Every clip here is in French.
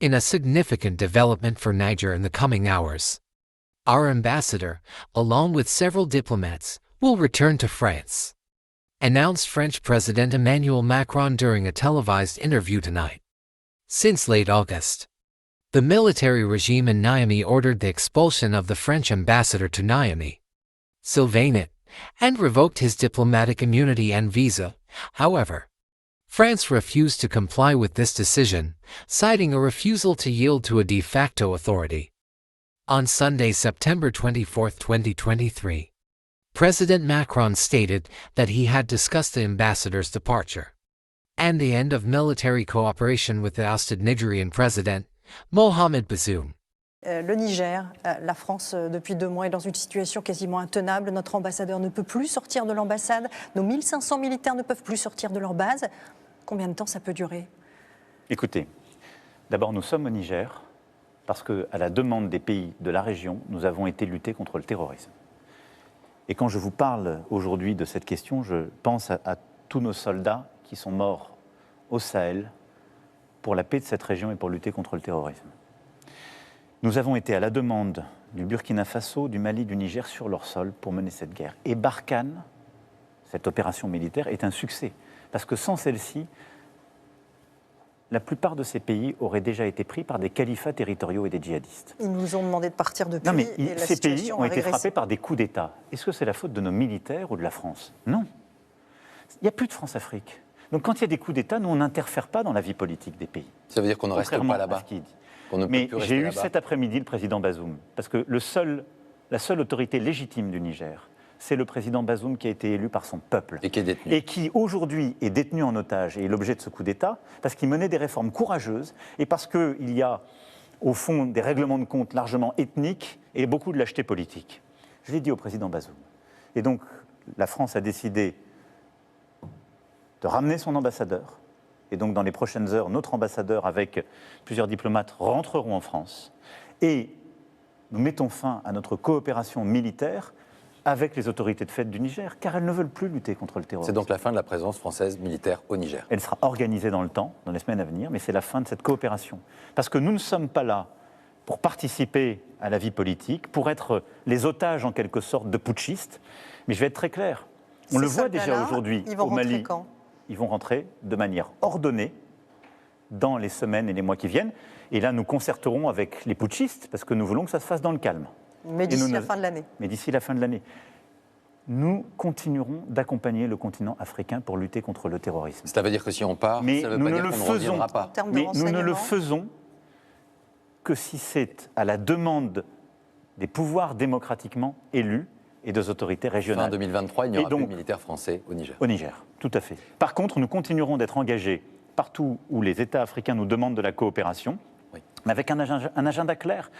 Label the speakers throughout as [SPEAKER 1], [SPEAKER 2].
[SPEAKER 1] in a significant development for Niger in the coming hours. Our ambassador, along with several diplomats, will return to France, announced French President Emmanuel Macron during a televised interview tonight. Since late August, the military regime in Niamey ordered the expulsion of the French ambassador to Niamey, Sylvain, and revoked his diplomatic immunity and visa. However, France refused to comply with this decision, citing a refusal to yield to a de facto authority. On Sunday, September 24, 2023, President Macron stated that he had discussed the ambassador's departure and the end of military cooperation with the ousted Nigerian president, Mohamed Bazoum.
[SPEAKER 2] Le Niger, la France, depuis 2 mois, est dans une situation quasiment intenable. Notre ambassadeur ne peut plus sortir de l'ambassade. Nos 1500 militaires ne peuvent plus sortir de leur base. Combien de temps ça peut durer?
[SPEAKER 3] Écoutez, d'abord, nous sommes au Niger parce qu'à la demande des pays de la région, nous avons été lutter contre le terrorisme. Et quand je vous parle aujourd'hui de cette question, je pense à tous nos soldats qui sont morts au Sahel pour la paix de cette région et pour lutter contre le terrorisme. Nous avons été à la demande du Burkina Faso, du Mali, du Niger sur leur sol pour mener cette guerre. Et Barkhane, cette opération militaire, est un succès. Parce que sans celle-ci, la plupart de ces pays auraient déjà été pris par des califats territoriaux et des djihadistes.
[SPEAKER 2] Ils nous ont demandé de partir depuis.
[SPEAKER 3] Non, mais
[SPEAKER 2] et
[SPEAKER 3] ces pays ont été frappés par des coups d'État. Est-ce que c'est la faute de nos militaires ou de la France? Non. Il n'y a plus de France-Afrique. Donc quand il y a des coups d'État, nous, on n'interfère pas dans la vie politique des pays.
[SPEAKER 4] Ça veut dire qu'on ne reste pas là-bas.
[SPEAKER 3] Mais j'ai eu cet après-midi le président Bazoum. Parce que la seule autorité légitime du Niger, c'est le président Bazoum qui a été élu par son peuple.
[SPEAKER 4] Et qui est détenu.
[SPEAKER 3] Et qui aujourd'hui est détenu en otage et est l'objet de ce coup d'État, parce qu'il menait des réformes courageuses et parce qu'il y a, au fond, des règlements de compte largement ethniques et beaucoup de lâcheté politique. Je l'ai dit au président Bazoum. Et donc, la France a décidé de ramener son ambassadeur. Et donc, dans les prochaines heures, notre ambassadeur, avec plusieurs diplomates, rentreront en France. Et nous mettons fin à notre coopération militaire avec les autorités de fait du Niger, car elles ne veulent plus lutter contre le terrorisme.
[SPEAKER 4] C'est donc la fin de la présence française militaire au Niger.
[SPEAKER 3] Elle sera organisée dans le temps, dans les semaines à venir, mais c'est la fin de cette coopération. Parce que nous ne sommes pas là pour participer à la vie politique, pour être les otages, en quelque sorte, de putschistes. Mais je vais être très clair. On le voit déjà aujourd'hui au Mali.
[SPEAKER 2] Quand
[SPEAKER 3] ils vont rentrer de manière ordonnée dans les semaines et les mois qui viennent. Et là, nous concerterons avec les putschistes, parce que nous voulons que ça se fasse dans le calme.
[SPEAKER 2] Mais d'ici la fin de l'année.
[SPEAKER 3] Mais d'ici la fin de l'année. Nous continuerons d'accompagner le continent africain pour lutter contre le terrorisme.
[SPEAKER 4] Ça veut dire que si on part,
[SPEAKER 3] mais
[SPEAKER 4] ça veut pas dire qu'on ne reviendra pas.
[SPEAKER 3] Mais nous ne le faisons que si c'est à la demande des pouvoirs démocratiquement élus et des autorités régionales.
[SPEAKER 4] Fin 2023, il n'y aura plus de militaires français au Niger.
[SPEAKER 3] Au Niger, tout à fait. Par contre, nous continuerons d'être engagés partout où les États africains nous demandent de la coopération, avec un agenda clair.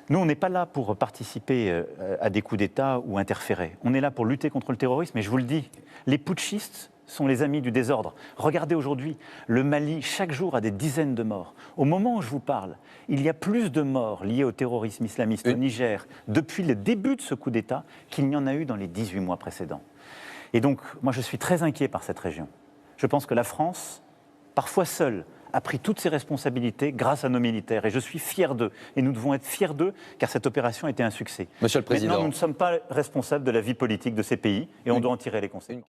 [SPEAKER 3] Nous, on n'est pas là pour participer à des coups d'État ou interférer. On est là pour lutter contre le terrorisme. Et je vous le dis, les putschistes sont les amis du désordre. Regardez aujourd'hui, le Mali, chaque jour, a des dizaines de morts. Au moment où je vous parle, il y a plus de morts liés au terrorisme islamiste au Niger depuis le début de ce coup d'État qu'il n'y en a eu dans les 18 mois précédents. Et donc, moi, je suis très inquiet par cette région. Je pense que la France, parfois seule, a pris toutes ses responsabilités grâce à nos militaires. Et je suis fier d'eux. Et nous devons être fiers d'eux, car cette opération a été un succès.
[SPEAKER 4] Monsieur le Président.
[SPEAKER 3] Maintenant, nous ne sommes pas responsables de la vie politique de ces pays, et on doit en tirer les conséquences.